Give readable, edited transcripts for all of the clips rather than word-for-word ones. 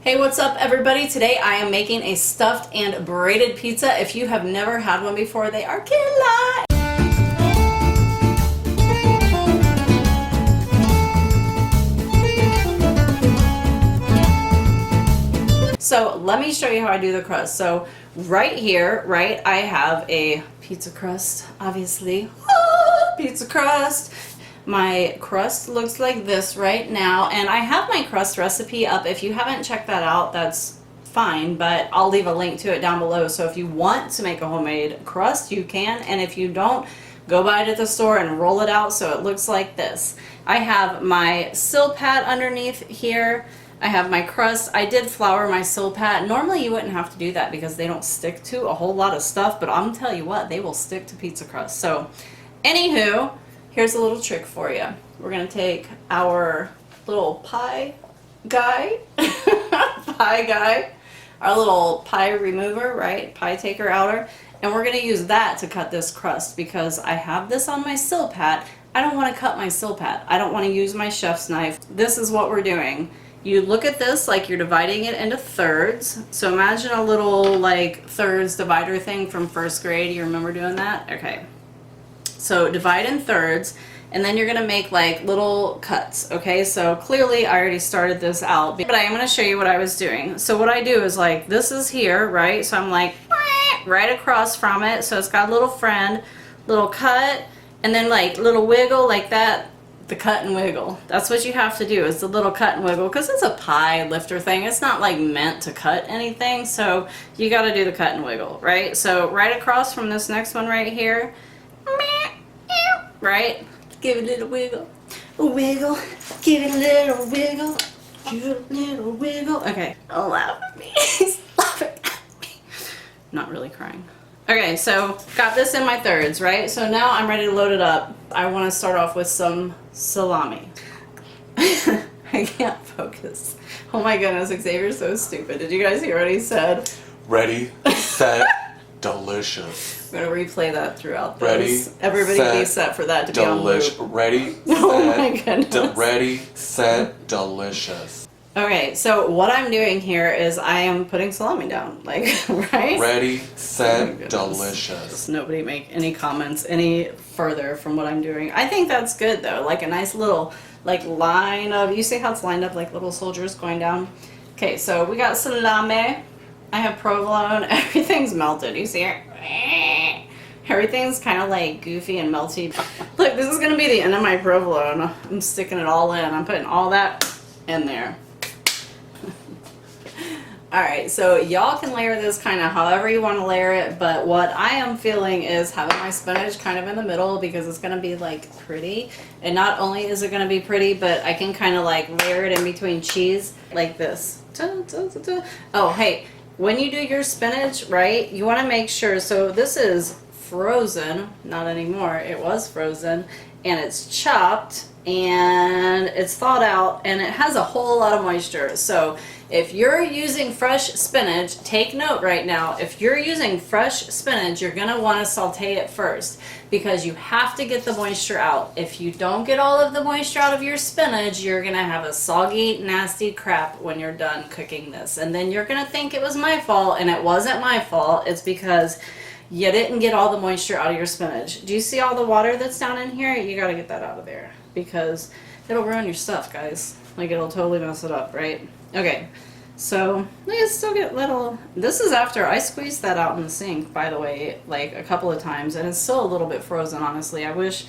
Hey, what's up everybody? Today I am making a stuffed and braided pizza. If you have never had one before, they are killer! So let me show you how I do the crust. So right here, right, I have a pizza crust, obviously. Pizza crust. My crust looks like this right now, and I have my crust recipe up. If you haven't checked that out, that's fine, but I'll leave a link to it down below. So if you want to make a homemade crust, you can, and if you don't, go buy it at the store and roll it out so it looks like this. I have my Silpat underneath here. I have my crust. I did flour my Silpat. Normally you wouldn't have to do that because they don't stick to a whole lot of stuff, but I'm telling you what, they will stick to pizza crust. So anywho, here's a little trick for you. We're gonna take our little pie guy, our little pie remover, right? Pie taker outer, and we're gonna use that to cut this crust because I have this on my Silpat. I don't wanna cut my Silpat. I don't wanna use my chef's knife. This is what we're doing. You look at this like you're dividing it into thirds. So imagine a little like thirds divider thing from first grade. You remember doing that? Okay. So divide in thirds, and then you're gonna make like little cuts, okay? So clearly I already started this out, but I am gonna show you what I was doing. So what I do is like, this is here, right? So I'm like, right across from it. So it's got a little friend, little cut, and then like little wiggle like that, the cut and wiggle. That's what you have to do, is the little cut and wiggle, because it's a pie lifter thing. It's not like meant to cut anything, so you gotta do the cut and wiggle, right? So right across from this next one right here, right? Give it a little wiggle. A wiggle. Give it a little wiggle. Give it a little wiggle. Okay. Don't laugh at me. Laugh at me. Not really crying. Okay, so got this in my thirds, right? So now I'm ready to load it up. I want to start off with some salami. I can't focus. Oh my goodness, Xavier's so stupid. Did you guys hear what he said? Ready, set, delicious. I'm going to replay that throughout Ready, this. Everybody set, be set for that to be on loop. Ready, Oh my goodness. ready, set, delicious. Okay, so what I'm doing here is I am putting salami down, like, right? Ready, Oh set, my delicious. Just nobody make any comments any further from what I'm doing. I think that's good though, like a nice little like line of, you see how it's lined up like little soldiers going down? Okay, so we got salami. I have provolone. Everything's melted. You see it? Everything's kind of like goofy and melty. Look, this is going to be the end of my provolone. I'm sticking it all in. I'm putting all that in there. Alright, so y'all can layer this kind of however you want to layer it, but what I am feeling is having my spinach kind of in the middle because it's going to be like pretty. And not only is it going to be pretty, but I can kind of like layer it in between cheese like this. Oh, hey, when you do your spinach, right, you want to make sure, so this is frozen, not anymore, it was frozen, and it's chopped and it's thawed out and it has a whole lot of moisture. So if you're using fresh spinach, take note right now, if you're using fresh spinach, you're going to want to saute it first because you have to get the moisture out. If you don't get all of the moisture out of your spinach, you're going to have a soggy, nasty crap when you're done cooking this. And then you're going to think it was my fault, and it wasn't my fault. It's because you didn't get all the moisture out of your spinach. Do you see all the water that's down in here? You got to get that out of there because it'll ruin your stuff, guys. Like, it'll totally mess it up, right? Okay, so I still get little, this is after I squeezed that out in the sink, by the way, like a couple of times, and it's still a little bit frozen, honestly. I wish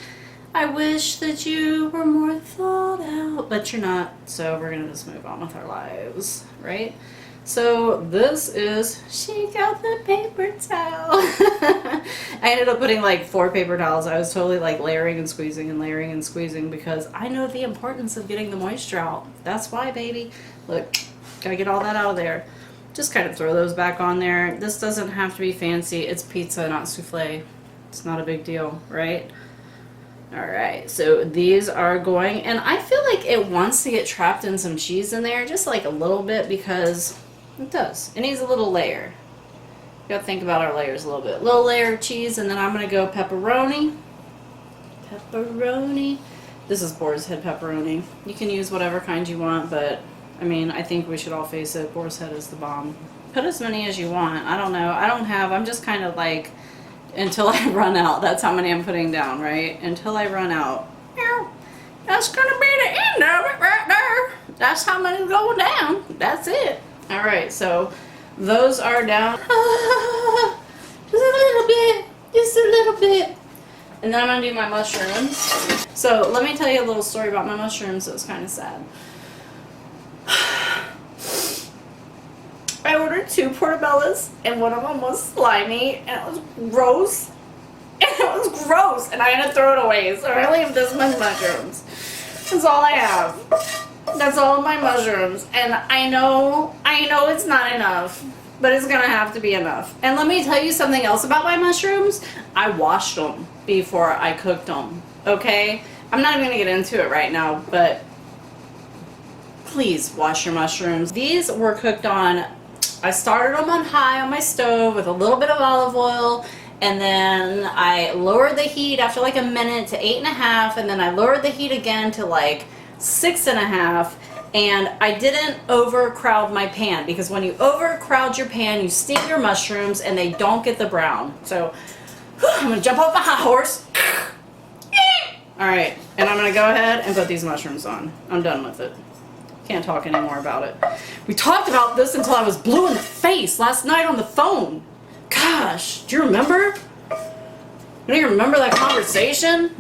that you were more thawed out, but you're not, so we're gonna just move on with our lives, right? So this is, shake out the paper towel. I ended up putting like 4 paper towels. I was totally like layering and squeezing and layering and squeezing because I know the importance of getting the moisture out. That's why, baby. Look, gotta get all that out of there. Just kind of throw those back on there. This doesn't have to be fancy. It's pizza, not souffle. It's not a big deal, right? Alright, so these are going, and I feel like it wants to get trapped in some cheese in there, just like a little bit, because it does. It needs a little layer. You gotta think about our layers a little bit. Little layer of cheese, and then I'm gonna go pepperoni. Pepperoni. This is boar's head pepperoni. You can use whatever kind you want, but I mean, I think we should all face it. Boar's head is the bomb. Put as many as you want. I don't know. I'm just kind of like, until I run out. That's how many I'm putting down, right? Until I run out. That's gonna be the end of it right there. That's how many's going down. That's it. All right, so those are down. Just a little bit. Just a little bit. And then I'm gonna do my mushrooms. So let me tell you a little story about my mushrooms. It was kind of sad. I ordered 2 portobellos, and one of them was slimy, and it was gross. And it was gross, and I had to throw it away. So I only have this much mushrooms. That's all I have. That's all of my mushrooms. And I know it's not enough, but it's gonna have to be enough. And let me tell you something else about my mushrooms. I washed them before I cooked them, okay? I'm not even gonna get into it right now, but please wash your mushrooms. These were cooked on, I started them on high on my stove with a little bit of olive oil, and then I lowered the heat after like a minute to 8.5, and then I lowered the heat again to like 6.5, and I didn't overcrowd my pan, because when you overcrowd your pan, you steam your mushrooms and they don't get the brown. So I'm gonna jump off my high horse. Alright, and I'm gonna go ahead and put these mushrooms on. I'm done with it. Can't talk anymore about it. We talked about this until I was blue in the face last night on the phone. Gosh, do you remember? You don't even remember that conversation?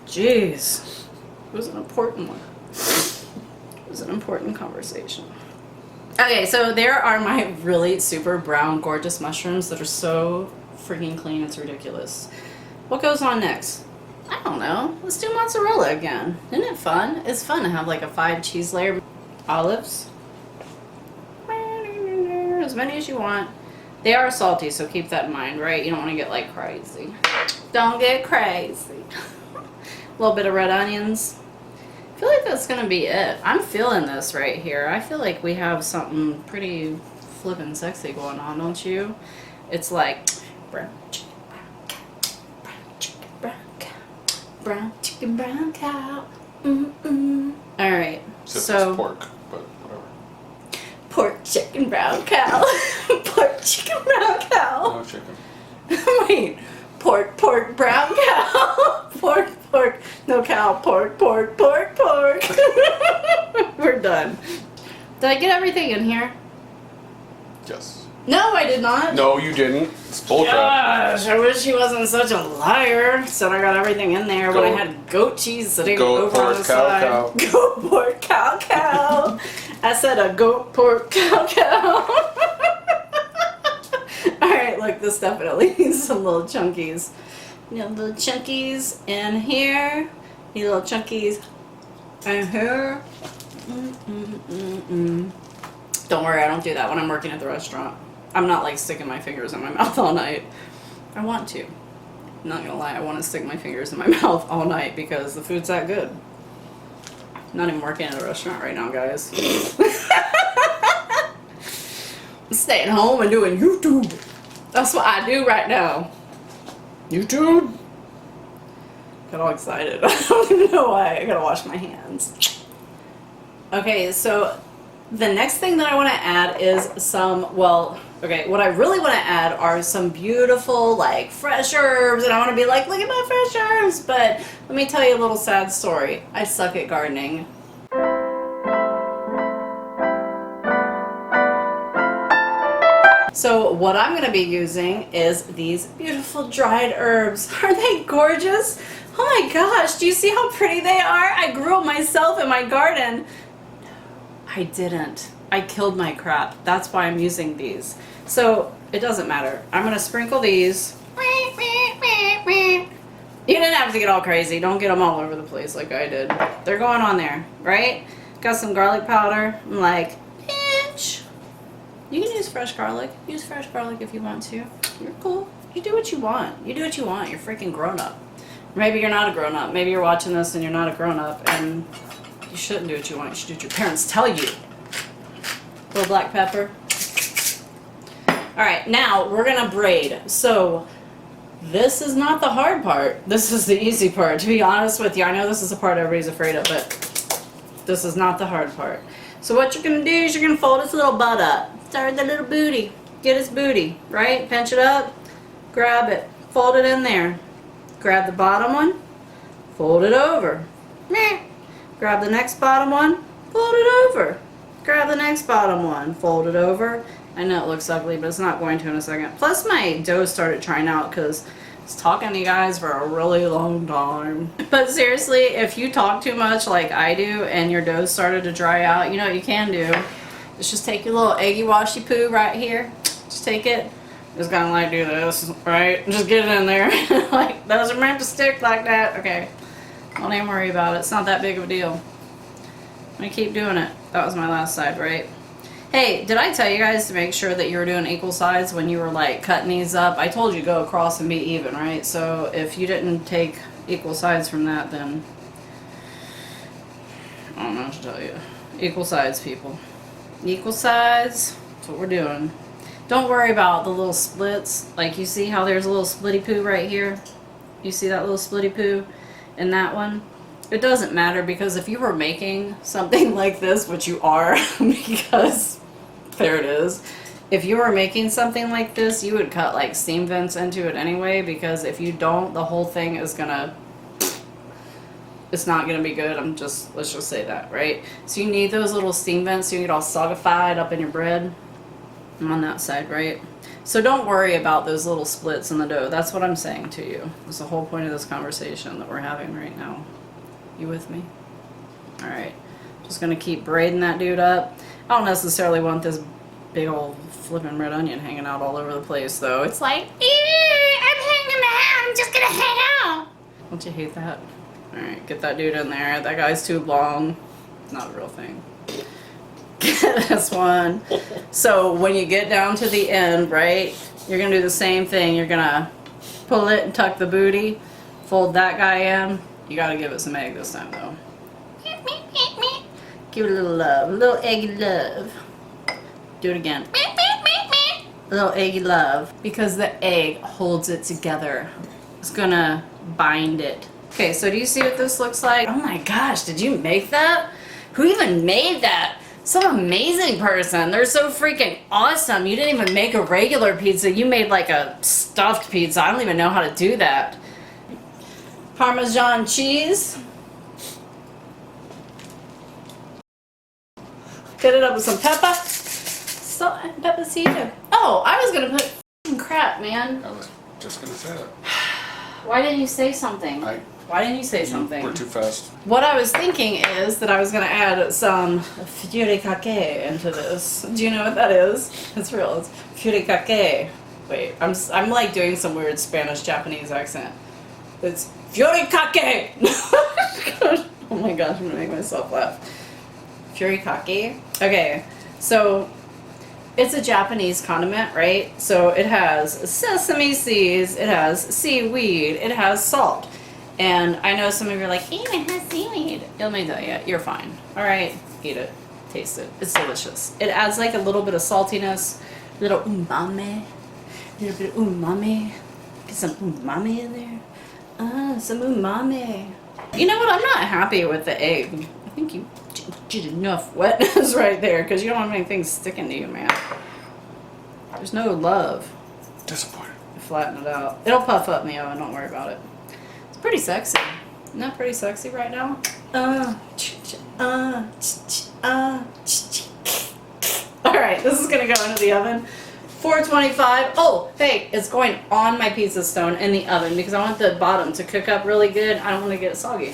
Jeez. It was an important one. It was an important conversation. Okay, so there are my really super brown, gorgeous mushrooms that are so freaking clean, it's ridiculous. What goes on next? I don't know. Let's do mozzarella again. Isn't it fun? It's fun to have like a 5 cheese layer. Olives. As many as you want. They are salty, so keep that in mind, right? You don't want to get like crazy. Don't get crazy. A little bit of red onions. I feel like that's gonna be it. I'm feeling this right here. I feel like we have something pretty flippin' sexy going on, don't you? It's like brown chicken, brown cow, brown chicken, brown cow. All right. So it's pork, but whatever. Pork, chicken, brown cow. Pork, chicken, brown cow. No chicken. Wait. Pork, brown cow. Pork, no cow. Pork. We're done. Did I get everything in here? Yes. No, I did not. No, you didn't. It's bullcrap. Gosh, I wish he wasn't such a liar. Said I got everything in there, but I had goat cheese sitting over on the side. Goat, pork, cow. I said a goat, pork, cow. Alright, look, this definitely needs some little chunkies. You know, little chunkies in here. You little chunkies in here. Don't worry, I don't do that when I'm working at the restaurant. I'm not like sticking my fingers in my mouth all night. I want to. I'm not gonna lie, I want to stick my fingers in my mouth all night because the food's that good. I'm not even working at a restaurant right now, guys. I'm staying home and doing YouTube. That's what I do right now. YouTube. Got all excited. I don't even know why. I gotta wash my hands. Okay, so the next thing that I want to add is some, well, okay, what I really want to add are some beautiful, like, fresh herbs, and I want to be like, look at my fresh herbs, but let me tell you a little sad story. I suck at gardening. So what I'm going to be using is these beautiful dried herbs. Are they gorgeous? Oh my gosh, do you see how pretty they are? I grew them myself in my garden. I didn't. I killed my crap. That's why I'm using these. So it doesn't matter. I'm going to sprinkle these. You didn't have to get all crazy. Don't get them all over the place like I did. They're going on there, right? Got some garlic powder. I'm like, pinch. You can use fresh garlic. Use fresh garlic if you want to. You're cool. You do what you want. You do what you want. You're freaking grown up. Maybe you're not a grown up. Maybe you're watching this and you're not a grown up and you shouldn't do what you want. You should do what your parents tell you. A little black pepper. Alright, now we're going to braid. So this is not the hard part. This is the easy part. To be honest with you, I know this is the part everybody's afraid of, but this is not the hard part. So what you're gonna do is you're gonna fold his little butt up. Start the little booty. Get his booty, right? Pinch it up, grab it, fold it in there. Grab the bottom one, fold it over. Meh. Grab the next bottom one, fold it over. Grab the next bottom one, fold it over. I know it looks ugly, but it's not going to in a second. Plus my dough started trying out because I was talking to you guys for a really long time. But seriously, if you talk too much like I do and your dough started to dry out, you know what you can do? Is just take your little eggy washy poo right here. Just take it. Just kind of like do this, right? Just get it in there. Like, those are meant to stick like that. Okay. Don't even worry about it. It's not that big of a deal. I'm gonna keep doing it. That was my last side, right? Hey, did I tell you guys to make sure that you were doing equal sides when you were like cutting these up? I told you go across and be even, right? So if you didn't take equal sides from that, then I don't know what to tell you. Equal sides, people. Equal sides. That's what we're doing. Don't worry about the little splits. Like, you see how there's a little splitty poo right here? You see that little splitty poo in that one? It doesn't matter, because if you were making something like this, which you are, because there it is. If you were making something like this, you would cut like steam vents into it anyway, because if you don't, the whole thing is gonna, it's not gonna be good. Let's just say that, right? So you need those little steam vents so you get all sogified up in your bread. I'm on that side, right? So don't worry about those little splits in the dough. That's what I'm saying to you. That's the whole point of this conversation that we're having right now. You with me? All right. Just gonna keep braiding that dude up. I don't necessarily want this big old flipping red onion hanging out all over the place, though. It's like, I'm hanging out. I'm just gonna hang out. Don't you hate that? All right, get that dude in there. That guy's too long. Not a real thing. Get this one. So when you get down to the end, right, you're gonna do the same thing. You're gonna pull it and tuck the booty, fold that guy in. You gotta give it some egg this time, though. Give it a little love, a little eggy love. Do it again. A little eggy love, because the egg holds it together. It's gonna bind it. Okay, so do you see what this looks like? Oh my gosh, did you make that? Who even made that? Some amazing person. They're so freaking awesome. You didn't even make a regular pizza. You made like a stuffed pizza. I don't even know how to do that. Parmesan cheese. Get it up with some pepper. Salt and pepper seed. Oh, I was gonna put f***ing crap, man. I was just gonna say that. Why didn't you say something? Why didn't you say something? We're too fast. What I was thinking is that I was going to add some furikake into this. Do you know what that is? It's real. It's furikake. Wait, I'm like doing some weird Spanish-Japanese accent. It's furikake! Oh my gosh, I'm going to make myself laugh. Furikake. Okay, so it's a Japanese condiment, right? So it has sesame seeds, it has seaweed, it has salt. And I know some of you are like, ew, it has seaweed. Let me tell you, you're fine. All right, eat it, taste it. It's delicious. It adds like a little bit of saltiness, a little umami, a little bit of umami. Get some umami in there. Some umami. You know what? I'm not happy with the egg. I think you did enough wetness right there, because you don't have anything sticking to you, man. There's no love. Disappointed. Flatten it out. It'll puff up in the oven. Don't worry about it. Pretty sexy. Isn't that pretty sexy right now? Alright, this is gonna go into the oven. 425. Oh, hey, it's going on my pizza stone in the oven because I want the bottom to cook up really good. I don't want to get it soggy.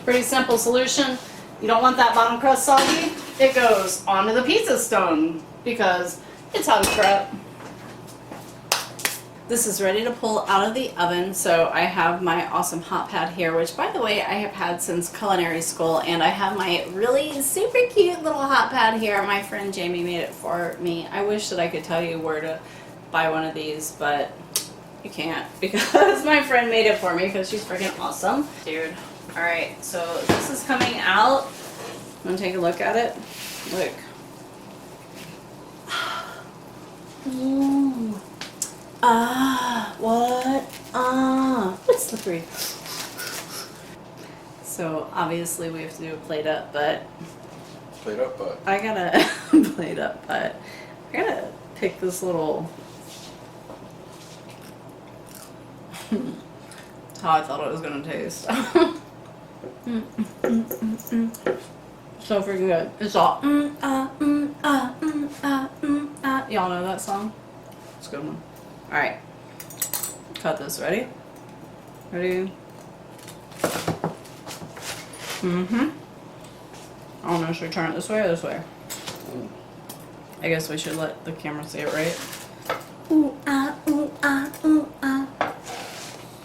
Pretty simple solution. You don't want that bottom crust soggy. It goes onto the pizza stone because it's hot as crap. This is ready to pull out of the oven, so I have my awesome hot pad here, which by the way I have had since culinary school, and I have my really super cute little hot pad here. My friend Jamie made it for me. I wish that I could tell you where to buy one of these, but you can't because my friend made it for me because she's freaking awesome. Dude. Alright, so this is coming out. I'm gonna take a look at it. Look. Ooh. What? It's slippery. So obviously we have to do a plate up, but Played up, but I gotta plate up, but I gotta pick this little. That's how I thought it was gonna taste. So freaking good. It's all Y'all know that song? It's a good one. Alright. Cut this. Ready? Ready? I don't know, should we turn it this way or this way? I guess we should let the camera see it, right?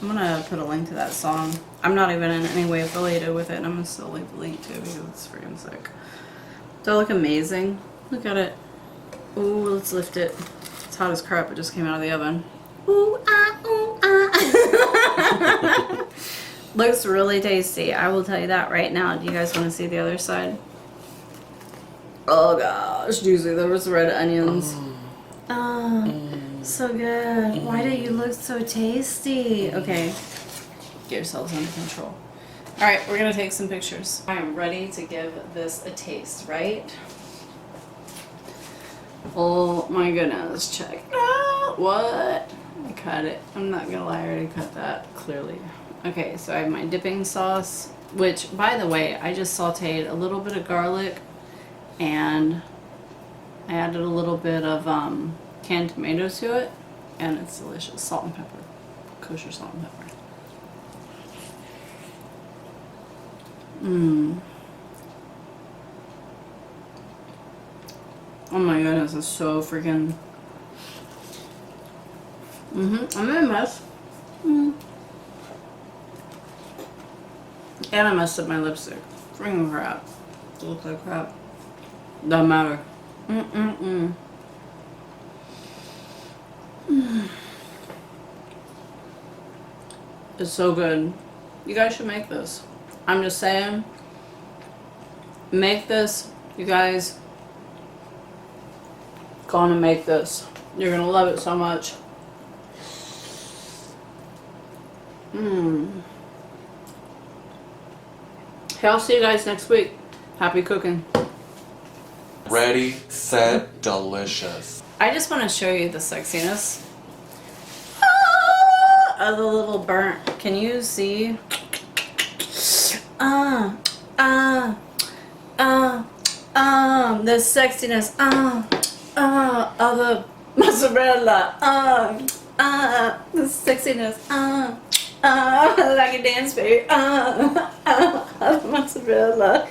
I'm gonna put a link to that song. I'm not even in any way affiliated with it, and I'm gonna still leave the link too because it's freaking sick. Does it look amazing? Look at it. Ooh, let's lift it. It's hot as crap. It just came out of the oven. Looks really tasty. I will tell you that right now. Do you guys want to see the other side? Oh gosh, juicy. There was red onions. So good. Why do you look so tasty? Okay, get yourselves under control. All right, we're gonna take some pictures. I am ready to give this a taste, right? Oh my goodness, check. What? I cut it. I'm not gonna lie, I already cut that, clearly. Okay, so I have my dipping sauce, which, by the way, I just sauteed a little bit of garlic and I added a little bit of canned tomatoes to it, and it's delicious. Salt and pepper. Kosher salt and pepper. Oh my goodness, it's so freaking... I'm in a mess. And I messed up my lipstick. Freaking crap. It looks like crap. Doesn't matter. It's so good. You guys should make this. I'm just saying. Make this. You guys. Gonna make this. You're gonna love it so much. Okay, I'll see you guys next week. Happy cooking. ready, set, delicious. I just want to show you the sexiness of the little burnt. Can you see? The sexiness of the mozzarella. The sexiness. Like a dance baby. Mozzarella.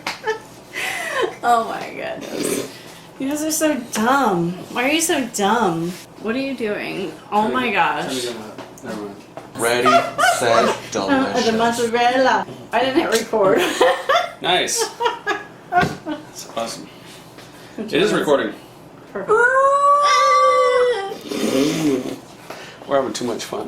Oh my goodness. You guys are so dumb. Why are you so dumb? What are you doing? Oh my gosh. Never mind. Ready, set, The delicious. mozzarella. I didn't hit record. Nice. That's awesome. It is recording. Perfect. We're having too much fun.